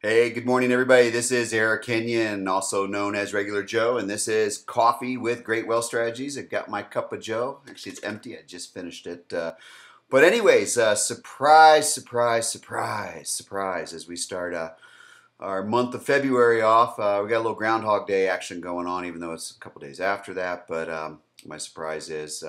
Hey, good morning, everybody. This is Eric Kenyon, also known as Regular Joe, and this is Coffee with Great Wealth Strategies. I got my cup of Joe. Actually, it's empty. I just finished it. But anyways, surprise, surprise, surprise, surprise as we start our month of February off. We got a little Groundhog Day action going on, even though it's a couple days after that. But my surprise is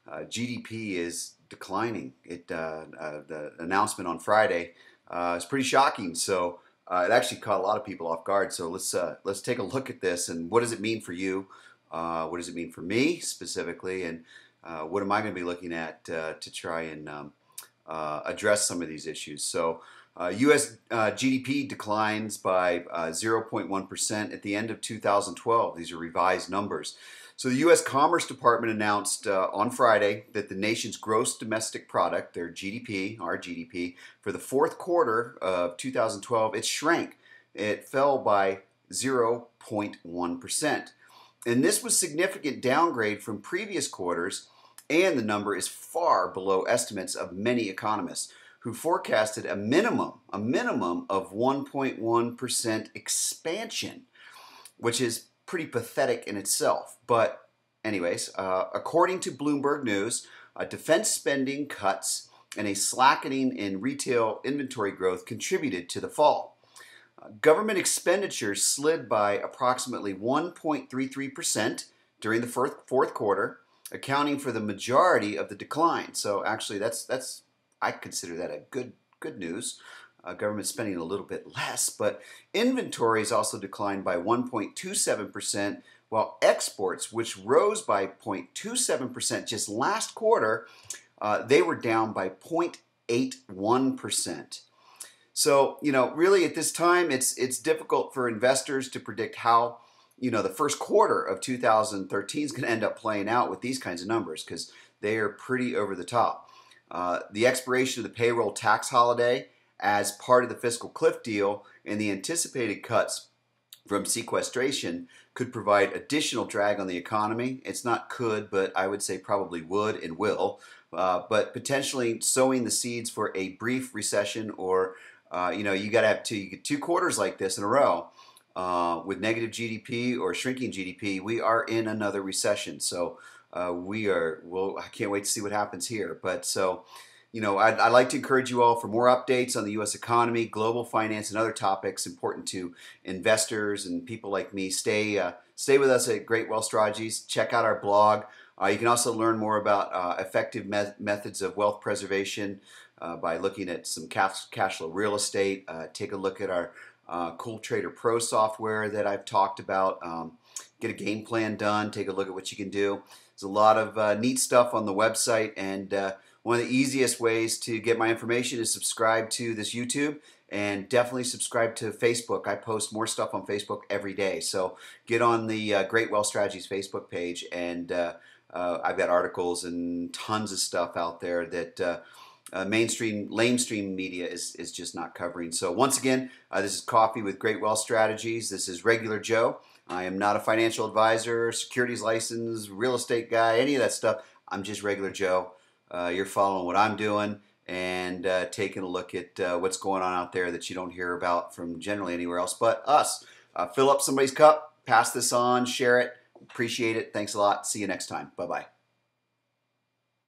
GDP is declining. The announcement on Friday is pretty shocking. So it actually caught a lot of people off guard. So let's take a look at this and what does it mean for you? What does it mean for me specifically? And what am I going to be looking at to try and address some of these issues? So U.S. GDP declines by 0.1% at the end of 2012. These are revised numbers. So the U.S. Commerce Department announced on Friday that the nation's gross domestic product, their GDP, our GDP, for the fourth quarter of 2012, it shrank. It fell by 0.1%. And this was a significant downgrade from previous quarters, and the number is far below estimates of many economists who forecasted a minimum of 1.1% expansion, which is pretty pathetic in itself. But anyways, according to Bloomberg News, defense spending cuts and a slackening in retail inventory growth contributed to the fall. Government expenditures slid by approximately 1.33% during the fourth quarter, accounting for the majority of the decline. So actually, that's I consider that a good news. Government spending a little bit less, but inventories also declined by 1.27%, while exports, which rose by 0.27% just last quarter, they were down by 0.81%. So, really at this time, it's difficult for investors to predict how, the first quarter of 2013 is going to end up playing out with these kinds of numbers because they are pretty over the top. The expiration of the payroll tax holiday as part of the fiscal cliff deal and the anticipated cuts from sequestration could provide additional drag on the economy. It's not could, but I would say probably would and will, but potentially sowing the seeds for a brief recession or, you got to have two quarters like this in a row with negative GDP or shrinking GDP. We are in another recession. So I can't wait to see what happens here. But so, I'd like to encourage you all for more updates on the U.S. economy, global finance, and other topics important to investors and people like me. Stay with us at Great Wealth Strategies. Check out our blog. You can also learn more about effective methods of wealth preservation by looking at some cash flow real estate. Take a look at our Cool Trader Pro software that I've talked about. Get a game plan done. Take a look at what you can do. There's a lot of neat stuff on the website, and one of the easiest ways to get my information is subscribe to this YouTube and definitely subscribe to Facebook. I post more stuff on Facebook every day. So get on the Great Wealth Strategies Facebook page, and I've got articles and tons of stuff out there that lamestream media is just not covering. So once again, this is Coffee with Great Wealth Strategies. This is Regular Joe. I am not a financial advisor, securities license, real estate guy, any of that stuff. I'm just Regular Joe. You're following what I'm doing and taking a look at what's going on out there that you don't hear about from generally anywhere else but us. Fill up somebody's cup, pass this on, share it. Appreciate it. Thanks a lot. See you next time. Bye-bye.